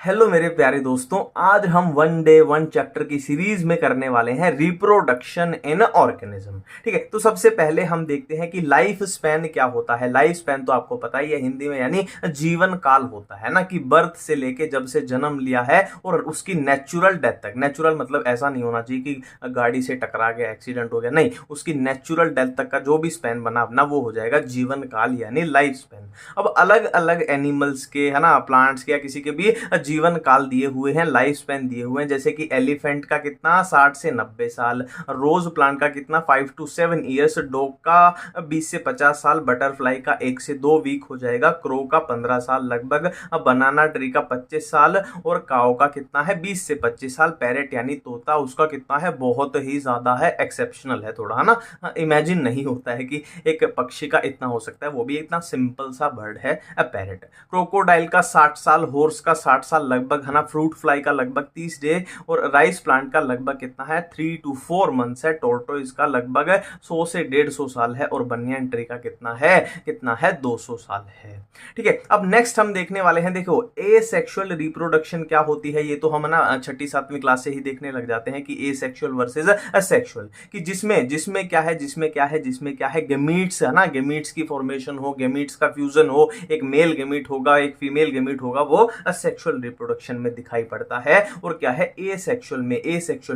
Hello मेरे प्यारे दोस्तों, आज हम वन डे वन चैप्टर की सीरीज में करने वाले हैं रिप्रोडक्शन इन ऑर्गेनिज्म। ठीक है, तो सबसे पहले हम देखते हैं कि लाइफ स्पैन क्या होता है। लाइफ स्पैन तो आपको पता ही है हिंदी में, यानी जीवन काल होता है ना, कि बर्थ से लेके जब से जन्म लिया है और उसकी नेचुरल डेथ तक। नेचुरल मतलब ऐसा नहीं होना चाहिए कि गाड़ी से टकरा गया, एक्सीडेंट हो गया, नहीं, उसकी नेचुरल डेथ तक का जो भी स्पैन बना अपना वो हो जाएगा जीवन काल यानी लाइफ स्पैन। अब अलग अलग एनिमल्स के, है ना, प्लांट्स के या किसी के भी जीवन काल दिए हुए हैं, लाइफ स्पैन दिए हुए हैं। जैसे कि एलिफेंट का कितना 60 से 90 साल, रोज प्लांट का कितना 5 to 7 ईयर्स, डॉग का 20 से 50 साल, बटरफ्लाई का 1 से 2 वीक हो जाएगा, क्रो का 15 साल लगभग, बनाना ट्री का 25 साल और काओ का कितना है 20 से 25 साल। पैरेट यानी तोता, उसका कितना है, बहुत ही ज्यादा है, एक्सेप्शनल है थोड़ा, है ना, इमेजिन नहीं होता है कि एक पक्षी का इतना हो सकता है, वो भी इतना सिंपल सा बर्ड है पैरेट। क्रोकोडाइल का 60 साल, हॉर्स का 60 साल लगभग, है ना, फ्रूट फ्लाई का लगभग 30 डे और राइस प्लांट का लगभग कितना है 3 to 4 मंथ्स है। टोर्टोइज का लगभग 100 से 150 साल है और बनियन ट्री का कितना है 200 साल है। ठीक है, अब नेक्स्ट हम देखने वाले हैं, देखो एसेक्सुअल रिप्रोडक्शन क्या होती है। ये तो हम ना 6ठी 7वीं क्लास से ही देखने लग जाते हैं कि एसेक्सुअल वर्सेस असेक्सुअल, कि जिसमें क्या है गेमीट्स, है ना, गेमीट्स की फॉर्मेशन हो, गेमीट्स का फ्यूजन हो, एक मेल गेमीट होगा एक फीमेल गेमीट होगा, वो असेक्सुअल रिप्रोडक्शन में दिखाई पड़ता है। और क्या है एसेक्सुअल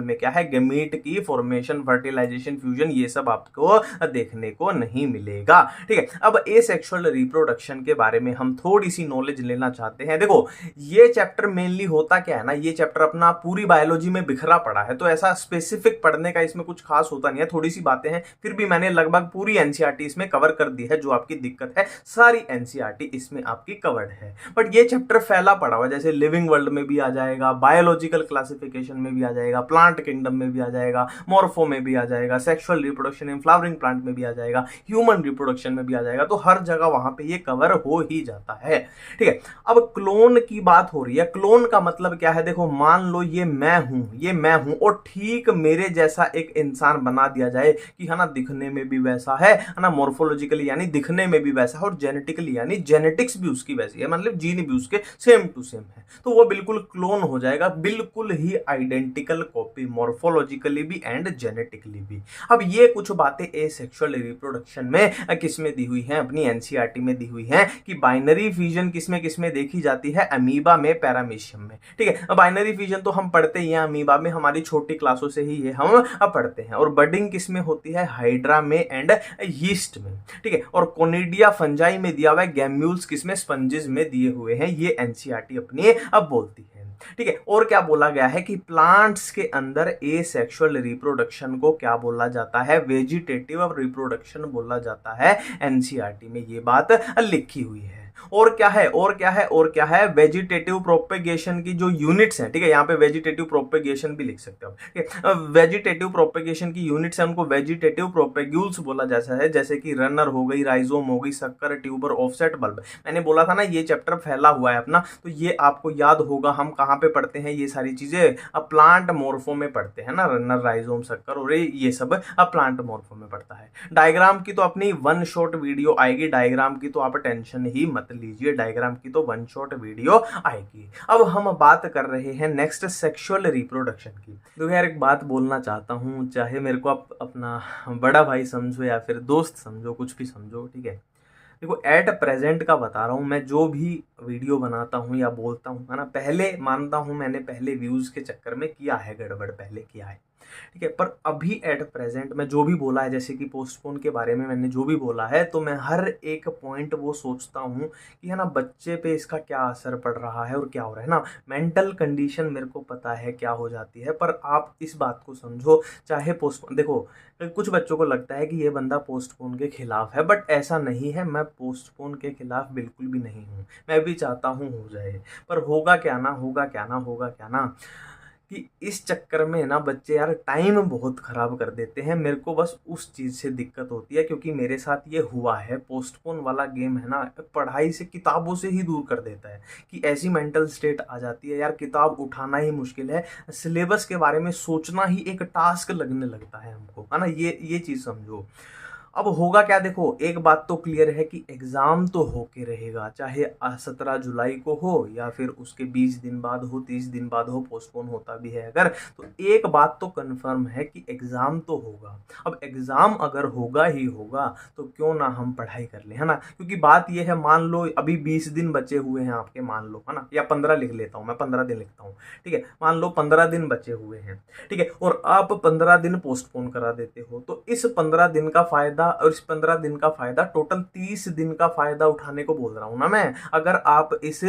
में क्या है, गेमीट की फॉर्मेशन, फर्टिलाइजेशन, फ्यूजन, ये सब आपको देखने को नहीं मिलेगा। ठीक है, अब एसेक्सुअल रिप्रोडक्शन के बारे में हम थोड़ी सी नॉलेज लेना चाहते हैं। देखो ये चैप्टर मेनली होता क्या है ना, ये चैप्टर अपना पूरी बायोलॉजी में बिखरा पड़ा है, तो ऐसा स्पेसिफिक पढ़ने का इसमें कुछ खास होता नहीं है, थोड़ी सी बातें हैं, फिर भी मैंने लगभग पूरी एनसीईआरटी इसमें कवर कर दी है। जो आपकी दिक्कत है सारी एनसीईआरटी इसमें आपकी कवर्ड है, बट ये चैप्टर फैला पड़ा हुआ, जैसे लिविंग वर्ल्ड में भी आ जाएगा, बायोलॉजिकल क्लासिफिकेशन में भी आ जाएगा, प्लांट किंगडम में भी आ जाएगा, मॉर्फो में भी आ जाएगा, sexual reproduction in flowering plant में भी आ जाएगा, ह्यूमन रिप्रोडक्शन में भी आ जाएगा, तो हर जगह वहां पे ये कवर हो ही जाता है। ठीक है, अब क्लोन की बात हो रही है। क्लोन का मतलब क्या है, देखो मान लो ये मैं हूं और ठीक मेरे जैसा एक इंसान बना दिया जाए कि, है ना, दिखने में भी वैसा है ना, मॉर्फोलॉजिकली यानी दिखने में भी वैसा है, और जेनेटिकली यानी जेनेटिक्स भी उसकी वैसी है, मतलब जीन भी उसके सेम टू सेम है, तो वो बिल्कुल क्लोन हो जाएगा, बिल्कुल ही आइडेंटिकल कॉपी, मॉर्फोलॉजिकली भी एंड जेनेटिकली भी। अब ये कुछ बातें एसेक्सुअल रिप्रोडक्शन में किसमें दी हुई हैं, अपनी एनसीईआरटी में दी हुई हैं, कि बाइनरी फ्यूजन किसमें देखी जाती है, अमीबा में, पैरामीशियम में। ठीक है, बाइनरी फ्यूजन तो हम पढ़ते ही हैं अमीबा में, हमारी छोटी क्लासों से ही ये हम पढ़ते हैं। और बडिंग किसमें होती है, हाइड्रा में एंड यीस्ट में। ठीक है, और कोनिडिया फंजाई में दिया हुआ है, गैम्यूल्स किसमें, स्पंजेस में दिए हुए हैं, ये एनसीईआरटी अपनी अब बोलती है। ठीक है, और क्या बोला गया है कि प्लांट्स के अंदर एसेक्सुअल रिप्रोडक्शन को क्या बोला जाता है, वेजिटेटिव रिप्रोडक्शन बोला जाता है। एनसीईआरटी में ये बात लिखी हुई है। और क्या है वेजिटेटिव प्रोपेगेशन की जो यूनिट्स हैं, ठीक है, यहाँ पे वेजिटेटिव प्रोपेगेशन भी लिख सकते हो, ठीक है, वेजिटेटिव प्रोपेगेशन की यूनिट्स हैं, उनको वेजिटेटिव प्रोपेग्यूल्स बोला जाता है, जैसे कि रनर हो गई, राइजोम हो गई, शक्कर, ट्यूबर, ऑफसेट, बल्ब। मैंने बोला था ना ये चैप्टर फैला हुआ है अपना, तो ये आपको याद होगा, हम कहाँ पे पढ़ते हैं ये सारी चीजें, अब प्लांट मॉर्फो में पढ़ते हैं ना, रनर, राइजोम, शक्कर और ये सब अब प्लांट मॉर्फो में पढ़ता है। डायग्राम की तो अपनी वन शॉट वीडियो आएगी, डायग्राम की तो आप टेंशन ही मत लीजिए, डायग्राम की तो वन शॉट वीडियो आएगी। अब हम बात कर रहे हैं नेक्स्ट सेक्सुअल रिप्रोडक्शन की। तो यार एक बात बोलना चाहता हूं, चाहे मेरे को आप अपना बड़ा भाई समझो या फिर दोस्त समझो, कुछ भी समझो, ठीक है, देखो एट प्रेजेंट का बता रहा हूँ, मैं जो भी वीडियो बनाता हूँ या बोलता हूँ, है ना, पहले मानता हूँ मैंने पहले व्यूज के चक्कर में किया है गड़बड़, पहले किया है, ठीक है, पर अभी एट प्रेजेंट मैं जो भी बोला है, जैसे कि पोस्टपोन के बारे में मैंने जो भी बोला है, तो मैं हर एक पॉइंट वो सोचता हूँ कि, है ना, बच्चे पे इसका क्या असर पड़ रहा है और क्या हो रहा है ना, मेंटल कंडीशन मेरे को पता है क्या हो जाती है, पर आप इस बात को समझो, चाहे पोस्टपोन, देखो कुछ बच्चों को लगता है कि ये बंदा पोस्टपोन के खिलाफ है, बट ऐसा नहीं है, मैं पोस्टपोन के खिलाफ बिल्कुल भी नहीं हूँ, मैं भी चाहता हूँ हो जाए, पर होगा क्या ना कि इस चक्कर में ना बच्चे यार टाइम बहुत खराब कर देते हैं। मेरे को बस उस चीज़ से दिक्कत होती है, क्योंकि मेरे साथ ये हुआ है, पोस्टपोन वाला गेम है ना, पढ़ाई से, किताबों से ही दूर कर देता है, कि ऐसी मेंटल स्टेट आ जाती है यार, किताब उठाना ही मुश्किल है, सिलेबस के बारे में सोचना ही एक टास्क लगने लगता है हमको, है ना, ये चीज़ समझो। अब होगा क्या, देखो एक बात तो क्लियर है कि एग्जाम तो होके रहेगा, चाहे 17 जुलाई को हो या फिर उसके 20 दिन बाद हो, 30 दिन बाद हो, पोस्टपोन होता भी है अगर, तो एक बात तो कंफर्म है कि एग्जाम तो होगा। अब एग्जाम अगर होगा ही होगा तो क्यों ना हम पढ़ाई कर लें, है ना। क्योंकि बात यह है, मान लो अभी 20 दिन बचे हुए हैं आपके, मान लो, है ना, या 15 लिख लेता हूं मैं, 15 दिन लिखता हूं, ठीक है, मान लो 15 दिन बचे हुए हैं, ठीक है, और आप 15 दिन पोस्टपोन करा देते हो, तो इस 15 दिन का फायदा और इस 15 दिन का फायदा, टोटल 30 दिन का फायदा उठाने को बोल रहा हूं ना मैं। अगर आप इस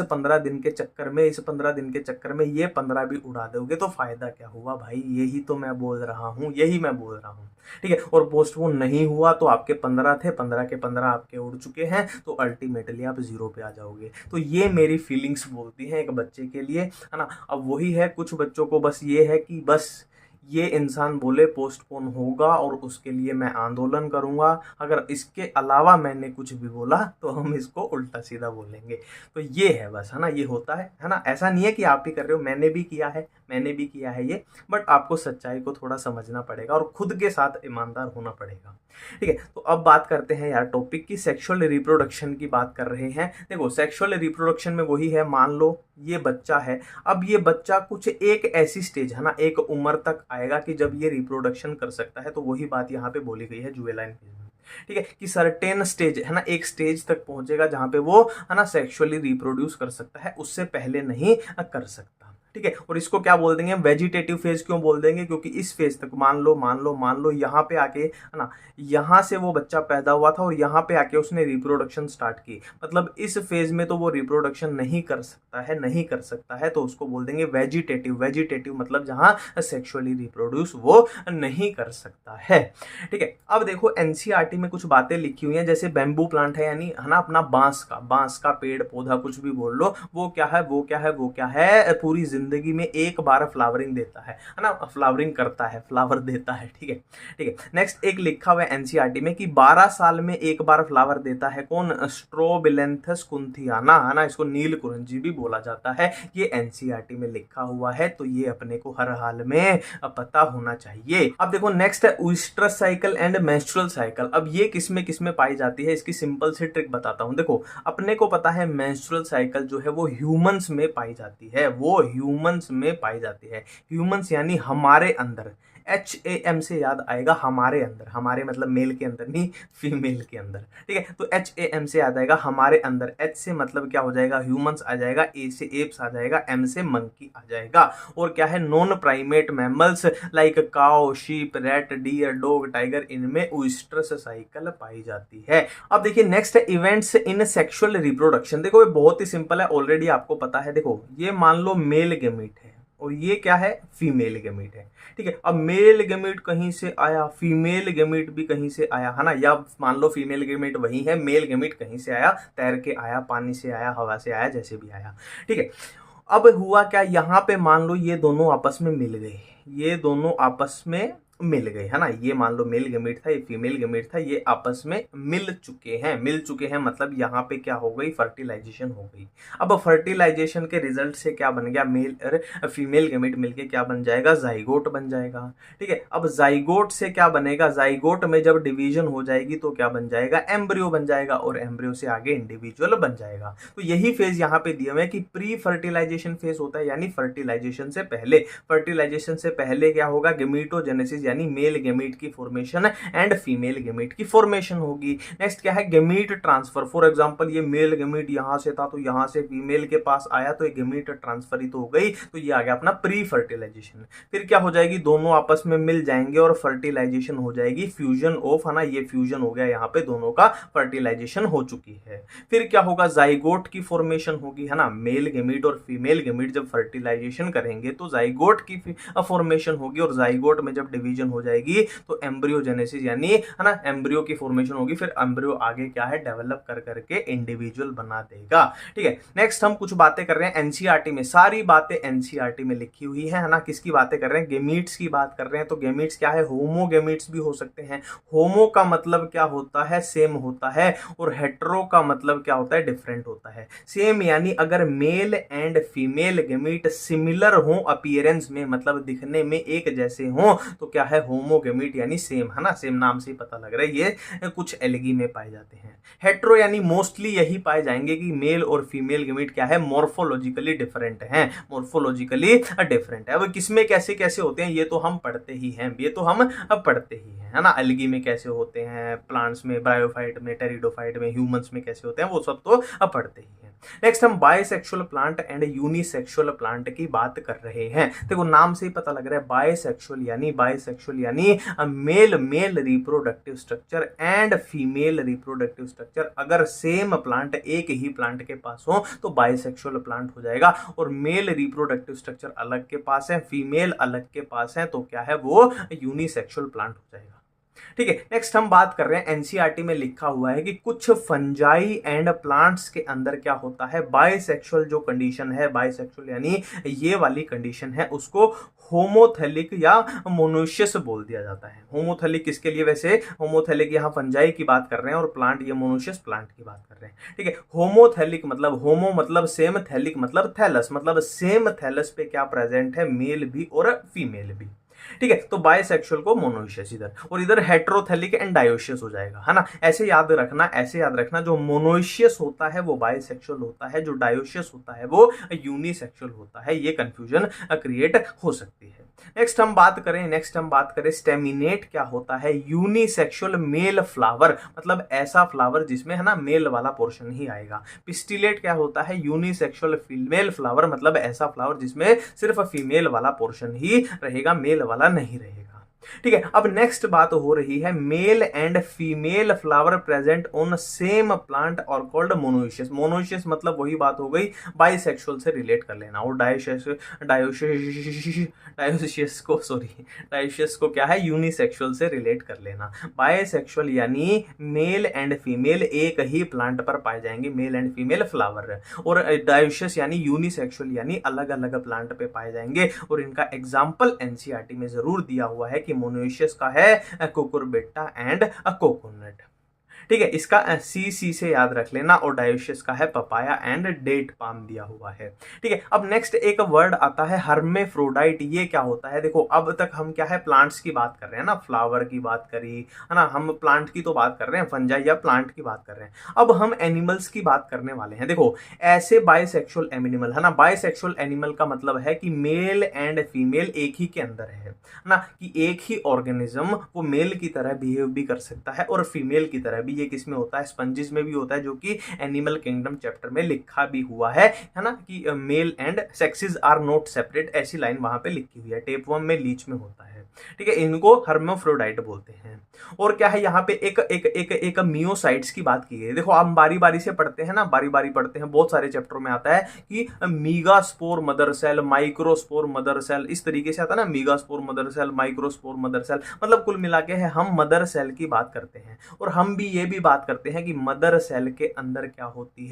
15 दिन के चक्कर में, इस 15 दिन के चक्कर में ये 15 भी उड़ा दोगे तो फायदा क्या हुआ भाई, यही तो मैं बोल रहा हूं, यही मैं बोल रहा हूं, ठीक है। और पोस्टपोन नहीं हुआ तो आपके 15 थे, 15 के 15 आपके उड़ चुके हैं, तो अल्टीमेटली आप 0 पे आ जाओगे। तो ये मेरी फीलिंग्स बोलती हैं एक बच्चे के लिए, है ना। अब वही है, कुछ बच्चों को बस ये है कि बस ये इंसान बोले पोस्टपोन होगा और उसके लिए मैं आंदोलन करूंगा, अगर इसके अलावा मैंने कुछ भी बोला तो हम इसको उल्टा सीधा बोलेंगे। तो ये है बस, है ना, ये होता है ना। ऐसा नहीं है कि आप ही कर रहे हो, मैंने भी किया है, मैंने भी किया है ये, बट आपको सच्चाई को थोड़ा समझना पड़ेगा और खुद के साथ ईमानदार होना पड़ेगा, ठीक है। तो अब बात करते हैं यार टॉपिक की, सेक्सुअल रिप्रोडक्शन की बात कर रहे हैं। देखो सेक्सुअल रिप्रोडक्शन में वही है, मान लो ये बच्चा है, अब ये बच्चा कुछ एक ऐसी स्टेज, है ना, एक उम्र तक आएगा कि जब ये रिप्रोडक्शन कर सकता है, तो वही बात यहाँ पे बोली गई है जुवेनाइल फेज में, ठीक है, कि सर्टेन स्टेज, है ना, एक स्टेज तक पहुंचेगा जहां पे वो, है ना, सेक्सुअली रिप्रोड्यूस कर सकता है, उससे पहले नहीं कर सकता, ठीक है। और इसको क्या बोल देंगे, वेजिटेटिव फेज क्यों बोल देंगे, क्योंकि इस फेज तक मान लो यहाँ पे आके, है ना, यहाँ से वो बच्चा पैदा हुआ था और यहाँ पे आके उसने रिप्रोडक्शन स्टार्ट की, मतलब इस फेज में तो वो रिप्रोडक्शन नहीं कर सकता है, नहीं कर सकता है, तो उसको बोल देंगे वेजिटेटिव। वेजिटेटिव मतलब जहाँ सेक्सुअली रिप्रोड्यूस वो नहीं कर सकता है, ठीक है। अब देखो एनसीईआरटी में कुछ बातें लिखी हुई हैं, जैसे बैम्बू प्लांट है, यानी, है ना, अपना बांस का पेड़ पौधा कुछ भी बोल लो, वो क्या है, वो क्या है, वो क्या है, पूरी जिंदगी में एक बार फ्लावरिंग देता है ना, फ्लावरिंग करता है, फ्लावर देता है, ठीक है, ठीक है। नेक्स्ट एक लिखा हुआ है एनसीईआरटी में कि 12 साल में एक बार फ्लावर देता है, कौन, स्ट्रोबिलेंथस कुंथियाना, है ना, इसको नील कुरंजी भी बोला जाता है, ये एनसीईआरटी में लिखा हुआ है, तो ये अपने को हर हाल में पता होना चाहिए। अब देखो नेक्स्ट है ऊस्ट्रस साइकिल एंड मेंस्ट्रुअल साइकिल। अब ये किसमें पाई जाती है, इसकी सिंपल सी ट्रिक बताता हूं। देखो अपने को पता है मेंस्ट्रुअल साइकिल जो है वो ह्यूमंस में पाई जाती है, वो ह्यूमंस में पाई जाती है, ह्यूमंस यानी हमारे अंदर, HAM से याद आएगा हमारे अंदर, हमारे मतलब मेल के अंदर नहीं, फीमेल के अंदर, ठीक है। तो HAM से याद आएगा हमारे अंदर, H से मतलब क्या हो जाएगा, ह्यूमंस आ जाएगा, A से एप्स आ जाएगा, M से मंकी आ जाएगा, और क्या है, non primate mammals like cow, sheep, rat, deer, dog, tiger, इनमें ऊस्ट्रस साइकिल पाई जाती है। अब देखिए नेक्स्ट है इवेंट्स इन सेक्सुअल रिप्रोडक्शन। देखो ये बहुत ही सिंपल है, ऑलरेडी आपको पता है। देखो ये मान लो मेल गेमीट है और ये क्या है, फीमेल गेमीट है, ठीक है। अब मेल गेमीट कहीं से आया, फीमेल गेमीट भी कहीं से आया, है ना, या मान लो फीमेल गेमीट वही है, मेल गेमीट कहीं से आया, तैर के आया, पानी से आया, हवा से आया, जैसे भी आया, ठीक है। अब हुआ क्या, यहाँ पे मान लो ये दोनों आपस में मिल गए, ये दोनों आपस में मिल गए, है ना, ये मान लो मेल गेमीट था, ये फीमेल गेमीट था, ये आपस में मिल चुके हैं, मतलब यहाँ पे क्या हो गई, फर्टिलाइजेशन हो गई। अब फर्टिलाइजेशन के रिजल्ट से क्या बन गया, मेल फीमेल गेमीट मिलके क्या बन जाएगा, जाइगोट बन जाएगा, ठीक है। अब जाइगोट से क्या बनेगा, जाइगोट में जब डिवीजन हो जाएगी तो क्या बन जाएगा, एम्ब्रियो बन जाएगा, और एम्ब्रियो से आगे इंडिविजुअल बन जाएगा। तो यही फेज यहाँ पे दिए हुए हैं कि प्री फर्टिलाइजेशन फेज होता है, यानी फर्टिलाइजेशन से पहले, फर्टिलाइजेशन से पहले क्या होगा, गेमीटोजेनेसिस यानी मेल गेमीट की फॉर्मेशन एंड फीमेल गेमीट की फॉर्मेशन होगी। नेक्स्ट क्या है, गेमीट ट्रांसफर। फॉर एग्जांपल ये मेल गेमीट यहां से था तो यहां से फीमेल के पास आया, तो ये गेमीट ट्रांसफर ही तो हो गई, तो ये आ गया अपना प्री फर्टिलाइजेशन। फिर क्या हो जाएगी, दोनों आपस में मिल जाएंगे और फर्टिलाइजेशन हो जाएगी, फ्यूजन ऑफ, है ना, ये फ्यूजन हो गया, यहाँ पे दोनों का फर्टिलाइजेशन हो चुकी है। फिर क्या होगा, जाइगोट की फॉर्मेशन होगी, है ना, मेल गेमीट और फीमेल गेमीट जब फर्टिलाइजेशन करेंगे तो जाइगोट की फॉर्मेशन होगी, और जाइगोट में जब डिवीजन हो जाएगी तो एम्ब्रियोजेनेसिस यानी, है ना, एम्ब्रियो की फॉर्मेशन होगी, फिर एम्ब्रियो आगे क्या है, डेवलप कर करके इंडिविजुअल बना देगा, ठीक है। नेक्स्ट हम कुछ बातें कर रहे हैं एनसीईआरटी में, सारी बातें एनसीईआरटी में लिखी हुई है ना। किसकी बातें कर रहे हैं, गेमीट्स की बात कर रहे हैं। तो गेमीट्स क्या है, होमो गेमीट्स भी हो सकते हैं। होमो का मतलब क्या होता है, सेम होता है, और हेटेरो का मतलब क्या होता है, डिफरेंट होता है। सेम यानी अगर male and female gamete similar हो अपीयरेंस में, मतलब दिखने में एक जैसे हो, तो क्या है होमोगेमीट यानी सेम, है ना, सेम नाम से ही पता लग रहा है, ये कुछ एल्गी में पाए जाते हैं। हेट्रो यानी मोस्टली यही पाए जाएंगे कि मेल और फीमेल गेमीट क्या है, मॉर्फोलॉजिकली डिफरेंट हैं, मॉर्फोलॉजिकली डिफरेंट है। अब किसमें कैसे कैसे होते हैं ये तो हम पढ़ते ही हैं, ये तो हम अब पढ़ते ही हैं, है ना, एल्गी में कैसे होते हैं, प्लांट्स में, ब्रायोफाइट में, टेरिडोफाइट में, ह्यूमंस में कैसे होते हैं, वो सब तो अब पढ़ते ही हैं। नेक्स्ट हम bisexual plant and unisexual plant की बात कर रहे हैं। देखो नाम से ही पता लग रहा है, बायसेक्सुअल यानी male male reproductive structure and female reproductive structure. अगर सेम प्लांट एक ही प्लांट के पास हो तो बायसेक्सुअल प्लांट हो जाएगा, और मेल रिप्रोडक्टिव स्ट्रक्चर अलग के पास है, फीमेल अलग के पास है, तो क्या है वो यूनिसेक्सुअल प्लांट हो जाएगा। ठीक है, नेक्स्ट हम बात कर रहे हैं, एनसीईआरटी में लिखा हुआ है कि कुछ फंजाई एंड प्लांट्स के अंदर क्या होता है, बायसेक्सुअल जो कंडीशन है, बायसेक्सुअल यानी ये वाली कंडीशन है, उसको होमोथेलिक या मोनोशियस बोल दिया जाता है। होमोथेलिक किसके लिए, वैसे होमोथेलिक यहाँ फंजाई की बात कर रहे हैं और प्लांट ये मोनोशियस प्लांट की बात कर रहे हैं। ठीक है, होमोथेलिक मतलब होमो मतलब सेम, थैलिक मतलब थैलस, मतलब सेम थैलस पे क्या प्रेजेंट है, मेल भी और फीमेल भी। ठीक है, तो बायसेक्सुअल को मोनोशियस इधर, और इधर हेट्रोथेलिक एंड डायोशियस हो जाएगा, है ना। ऐसे याद रखना, ऐसे याद रखना, जो मोनोशियस होता है वो बायसेक्सुअल होता है, जो डायोशियस होता है वो यूनिसेक्सुअल होता है, ये कंफ्यूजन क्रिएट हो सकती है। नेक्स्ट हम बात करें स्टेमिनेट क्या होता है, यूनिसेक्सुअल मेल फ्लावर, मतलब ऐसा फ्लावर जिसमें, है ना, मेल वाला पोर्शन ही आएगा। पिस्टिलेट क्या होता है, यूनिसेक्सुअल फीमेल फ्लावर, मतलब ऐसा फ्लावर जिसमें सिर्फ फीमेल वाला पोर्शन ही रहेगा, मेल वाला नहीं रहेगा। ठीक है, अब नेक्स्ट बात हो रही है, male and female flower present on same plant और कॉल्ड मोनोशियस। मोनोशियस मतलब वही बात हो गई, बाइसेक्सुअल से रिलेट कर लेना, और डायोशियस को क्या है, यूनिसेक्सुअल से रिलेट कर लेना। बाइसेक्सुअल यानी मेल एंड फीमेल एक ही प्लांट पर पाए जाएंगे, मेल एंड फीमेल फ्लावर, और डायोशियस यानी यूनिसेक्सुअल यानी अलग अलग प्लांट पे पाए जाएंगे, और इनका एग्जाम्पल एनसीईआरटी में जरूर दिया हुआ है कि मोनोशियस का है कुकुरबिट्टा एंड कोकोनट। ठीक है, इसका सी से याद रख लेना, और डायोशियस का है पपाया एंड डेट पाम दिया हुआ है। ठीक है, अब नेक्स्ट एक वर्ड आता है हर्मेफ्रोडाइट। ये क्या होता है, देखो अब तक हम क्या है, प्लांट्स की बात कर रहे हैं ना, फ्लावर की बात करी है ना, हम प्लांट की तो बात कर रहे हैं, फंजाई या प्लांट की बात कर रहे हैं। अब हम एनिमल्स की बात करने वाले हैं। देखो ऐसे बायसेक्सुअल एनिमल, है ना, बायसेक्सुअल एनिमल का मतलब है कि मेल एंड फीमेल एक ही के अंदर है ना, कि एक ही ऑर्गेनिज्म वो मेल की तरह बिहेव भी कर सकता है और फीमेल की तरह भी। ये किसमें होता है, स्पंजिस में भी होता है, जो कि एनिमल किंगडम चैप्टर में लिखा भी हुआ है ना, कि male and sexes are not separate, ऐसी लाइन वहां पे लिखी हुई है। टेपवर्म में, लीच में होता है। ठीक है, इनको हर्मेफ्रोडाइट बोलते हैं। और क्या है यहाँ पे एक मियोसाइट्स की बात की गई है। देखो हम बारी बारी से पढ़ते हैं ना, बारी बारी पढ़ते हैं, बहुत सारे चैप्टरों में आता है कि megaspore mother cell, microspore mother cell, इस तरीके से आता है ना, megaspore mother cell, microspore mother cell, मतलब कुल मिला के है हम मदर सेल की बात करते हैं। और हम भी ये भी बात करते हैं कि मदर सेल के अंदर क्या होती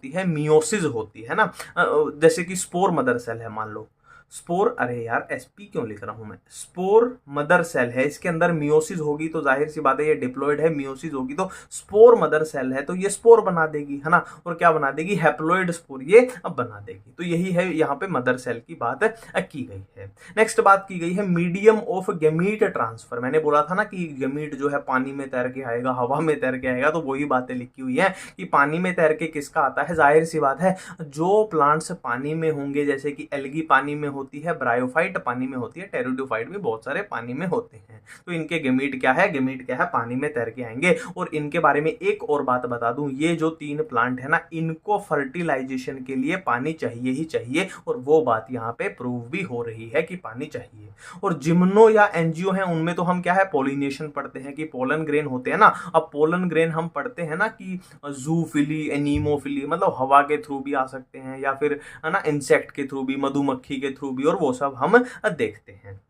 है, मियोसिस होती है ना। जैसे कि स्पोर मदर सेल है, मान लो स्पोर, अरे यार एसपी क्यों लिख रहा हूं मैं, स्पोर मदर सेल है, इसके अंदर मियोसिस होगी तो जाहिर सी बात है ये डिप्लॉइड है, मियोसिस होगी तो स्पोर मदर सेल है, तो ये स्पोर बना देगी, है ना, और क्या बना देगी, हैप्लॉइड स्पोर ये अब बना देगी। तो यही है यहाँ पे मदर सेल की बात की गई है। नेक्स्ट बात की गई है मीडियम ऑफ गेमीट ट्रांसफर। मैंने बोला था ना कि गेमीट जो है पानी में तैर के आएगा, हवा में तैर के आएगा, तो वही बातें लिखी हुई है कि पानी में तैर के किसका आता है, जाहिर सी बात है जो प्लांट्स पानी में होंगे, जैसे कि एल्गी पानी में होती है, ब्रायोफाइट पानी में होती है, टेरिडोफाइट भी बहुत सारे पानी में होते हैं, तो इनके गेमीट क्या है, पानी में तैर के आएंगे। और इनके बारे में एक और बात बता दूं, ये जो 3 प्लांट है ना, इनको फर्टिलाइजेशन के लिए पानी चाहिए ही चाहिए, और वो बात यहाँ पे प्रूव भी हो रही है कि पानी चाहिए। और जिम्नो या एनजीओ है, उनमें तो हम क्या है, पोलिनेशन पढ़ते हैं कि पोलन ग्रेन होते हैं ना। अब पोलन ग्रेन हम पढ़ते हैं ना कि जूफिली, एनीमोफिली, मतलब हवा के थ्रू भी आ सकते हैं, या फिर है ना इंसेक्ट के थ्रू भी, मधुमक्खी के थ्रू भी, और वो सब हम देखते हैं।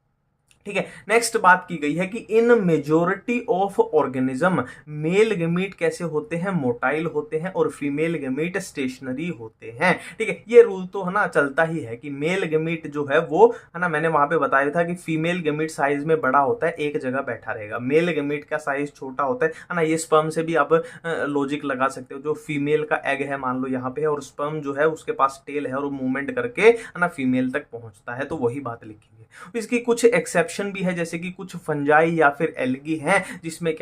ठीक है, नेक्स्ट बात की गई है कि in majority of organism male gamete कैसे होते हैं, मोटाइल होते हैं, और फीमेल गेमीट स्टेशनरी होते हैं। ठीक है, ये रूल तो है ना चलता ही है कि मेल गेमीट जो है वो, है ना, मैंने वहां पे बताया था कि फीमेल गेमीट साइज में बड़ा होता है, एक जगह बैठा रहेगा, मेल गेमीट का साइज छोटा होता है ना। ये स्पर्म से भी आप लॉजिक लगा सकते हो, जो फीमेल का एग है मान लो यहाँ पे है, और स्पर्म जो है उसके पास टेल है, और वो मूवमेंट करके है ना फीमेल तक पहुंचता है, तो वही बात लिखी है। इसकी कुछ एक्सेप्शन रिप्रोडक्शन भी है, जैसे कि कुछ फंजाई या फिर एल्गी हैं जिसमें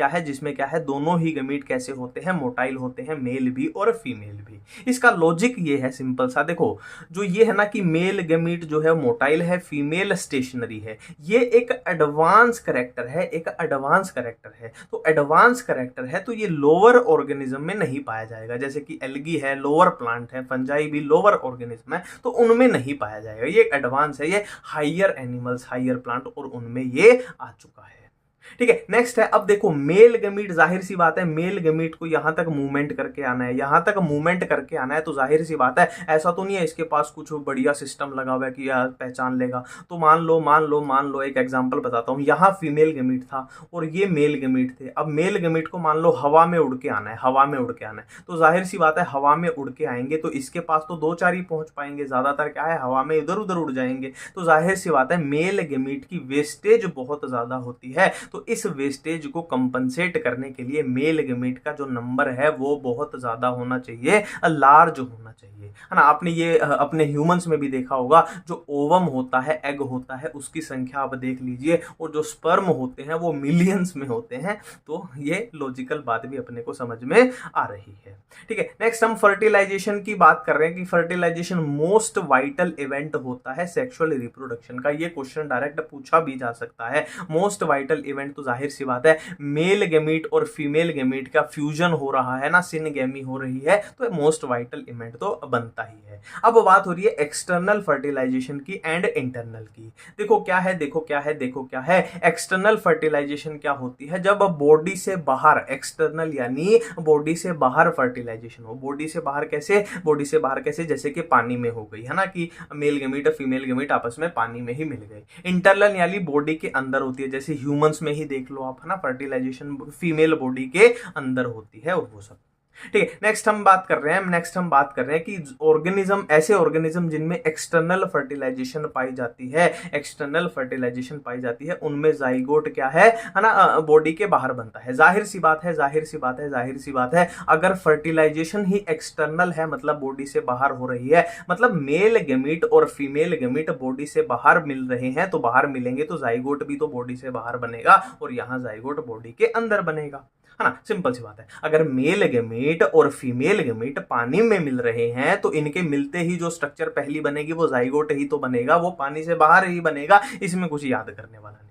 क्या है दोनों ही गमीट कैसे होते हैं, मोटाइल होते हैं, मेल भी और फीमेल भी। इसका लॉजिक ये है सिंपल सा, देखो जो ये है ना कि मेल गमीट जो है मोटाइल है, फीमेल स्टेशनरी है, ये एक एडवांस करेक्टर है, एक एडवांस करेक्टर है। तो एडवांस करेक्टर है तो ये लोअर ऑर्गेनिज्म में नहीं पाया जाएगा, जैसे कि एल्गी है लोअर प्लांट है, फंजाई भी लोअर ऑर्गेनिज्म है, तो उनमें नहीं पाया जाएगा। ये एडवांस है, ये हायर एनिमल्स, हायर प्लांट और उनमें ये आ चुका है। ठीक है, नेक्स्ट है, अब देखो मेल गमीट, जाहिर सी बात है मेल गमीट को यहां तक मूवमेंट करके आना है, यहां तक मूवमेंट करके आना है, तो जाहिर सी बात है ऐसा तो नहीं है इसके पास कुछ बढ़िया सिस्टम लगा हुआ है कि यार पहचान लेगा। तो मान लो एक एग्जांपल बताता हूं, यहां फीमेल गमीट था और ये मेल गमीट थे। अब मेल गमीट को मान लो हवा में उड़ के आना है, हवा में उड़ के आना है, तो जाहिर सी बात है हवा में उड़ के आएंगे तो इसके पास तो 2-4 ही पहुंच पाएंगे, ज्यादातर क्या है हवा में इधर उधर उड़ जाएंगे। तो जाहिर सी बात है मेल गमीट की वेस्टेज बहुत ज्यादा होती है, तो इस वेस्टेज को कंपनसेट करने के लिए मेल गमीट का जो नंबर है वो बहुत ज्यादा होना चाहिए, लार्ज होना चाहिए, है ना। आपने ये अपने ह्यूमंस में भी देखा होगा, जो ओवम होता है, एग होता है, उसकी संख्या आप देख लीजिए, और जो स्पर्म होते हैं वो मिलियंस में होते हैं। तो ये लॉजिकल बात भी अपने को समझ में आ रही है। ठीक है, नेक्स्ट हम फर्टिलाइजेशन की बात कर रहे हैं कि फर्टिलाइजेशन मोस्ट वाइटल इवेंट होता है सेक्सुअल रिप्रोडक्शन का। ये क्वेश्चन डायरेक्ट पूछा भी जा सकता है। मोस्ट वाइटल इवेंट तो जाहिर सी बात है मेल गमीट और फीमेल गमीट का फ्यूजन हो रहा है ना, सिनगेमी हो रही है, तो मोस्ट वाइटल इवेंट तो बनता ही है। अब बात हो रही है एक्सटर्नल फर्टिलाइजेशन की एंड इंटरनल की। देखो क्या है एक्सटर्नल फर्टिलाइजेशन क्या होती है, जब बॉडी से बाहर, एक्सटर्नल यानी बॉडी से बाहर फर्टिलाइजेशन हो। बॉडी से बाहर कैसे, जैसे कि पानी में हो गई, है ना, कि मेल गमीट और फीमेल गमीट आपस में पानी में ही मिल गए। इंटरनल यानी बॉडी के अंदर होती है, जैसे ह्यूमंस में ही देख लो आप, है ना, फर्टिलाइजेशन फीमेल बॉडी के अंदर होती है और वो सब। ठीक है, नेक्स्ट हम बात कर रहे हैं कि ऐसे ऑर्गेनिज्म जिनमें एक्सटर्नल फर्टिलाइजेशन पाई जाती है, उनमें जाइगोट क्या है ना, बॉडी के बाहर बनता है। जाहिर सी बात है अगर फर्टिलाइजेशन ही एक्सटर्नल है, मतलब बॉडी से बाहर हो रही है, मतलब मेल गमीट और फीमेल गमीट बॉडी से बाहर मिल रहे हैं, तो बाहर मिलेंगे तो जाइगोट भी तो बॉडी से बाहर बनेगा और यहां जाइगोट बॉडी के अंदर बनेगा, है ना, सिंपल सी बात है। अगर मेल गमीट और फीमेल गमीट पानी में मिल रहे हैं तो इनके मिलते ही जो स्ट्रक्चर पहली बनेगी वो जाइगोट ही तो बनेगा, वो पानी से बाहर ही बनेगा, इसमें कुछ याद करने वाला नहीं।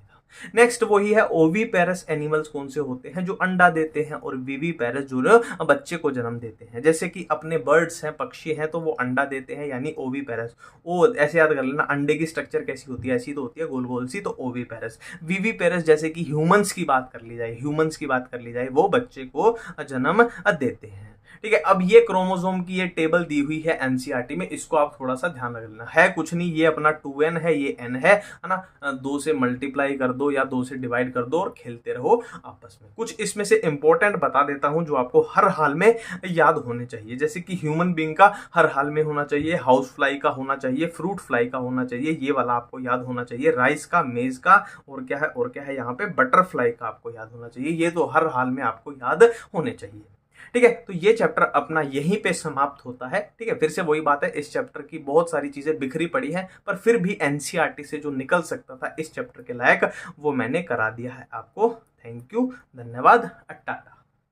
नेक्स्ट वही है ओवीपेरस एनिमल्स कौन से होते हैं, जो अंडा देते हैं, और विवीपेरस जो बच्चे को जन्म देते हैं। जैसे कि अपने बर्ड्स हैं, पक्षी हैं, तो वो अंडा देते हैं यानी ओवीपेरस। ओ ऐसे याद कर लेना, अंडे की स्ट्रक्चर कैसी होती है, ऐसी तो होती है गोल गोल सी, तो ओवीपेरस। विवीपेरस जैसे कि ह्यूमंस की बात कर ली जाए, वो बच्चे को जन्म देते हैं। ठीक है, अब ये क्रोमोसोम की ये टेबल दी हुई है एनसीईआरटी में, इसको आप थोड़ा सा ध्यान रख लेना। है कुछ नहीं, ये अपना 2n है, ये n है ना, 2 से मल्टीप्लाई कर दो या 2 से डिवाइड कर दो और खेलते रहो आपस में। कुछ इसमें से इंपॉर्टेंट बता देता हूं जो आपको हर हाल में याद होने चाहिए, जैसे कि ह्यूमन बींग का हर हाल में होना चाहिए, हाउस फ्लाई का होना चाहिए, फ्रूट फ्लाई का होना चाहिए, ये वाला आपको याद होना चाहिए, राइस का, मेज का, और क्या है यहाँ पे बटरफ्लाई का आपको याद होना चाहिए। ये तो हर हाल में आपको याद होने चाहिए। ठीक है, तो ये चैप्टर अपना यहीं पे समाप्त होता है। ठीक है, फिर से वही बात है, इस चैप्टर की बहुत सारी चीजें बिखरी पड़ी हैं, पर फिर भी एनसीईआरटी से जो निकल सकता था इस चैप्टर के लायक वो मैंने करा दिया है आपको। थैंक यू, धन्यवाद, टाटा।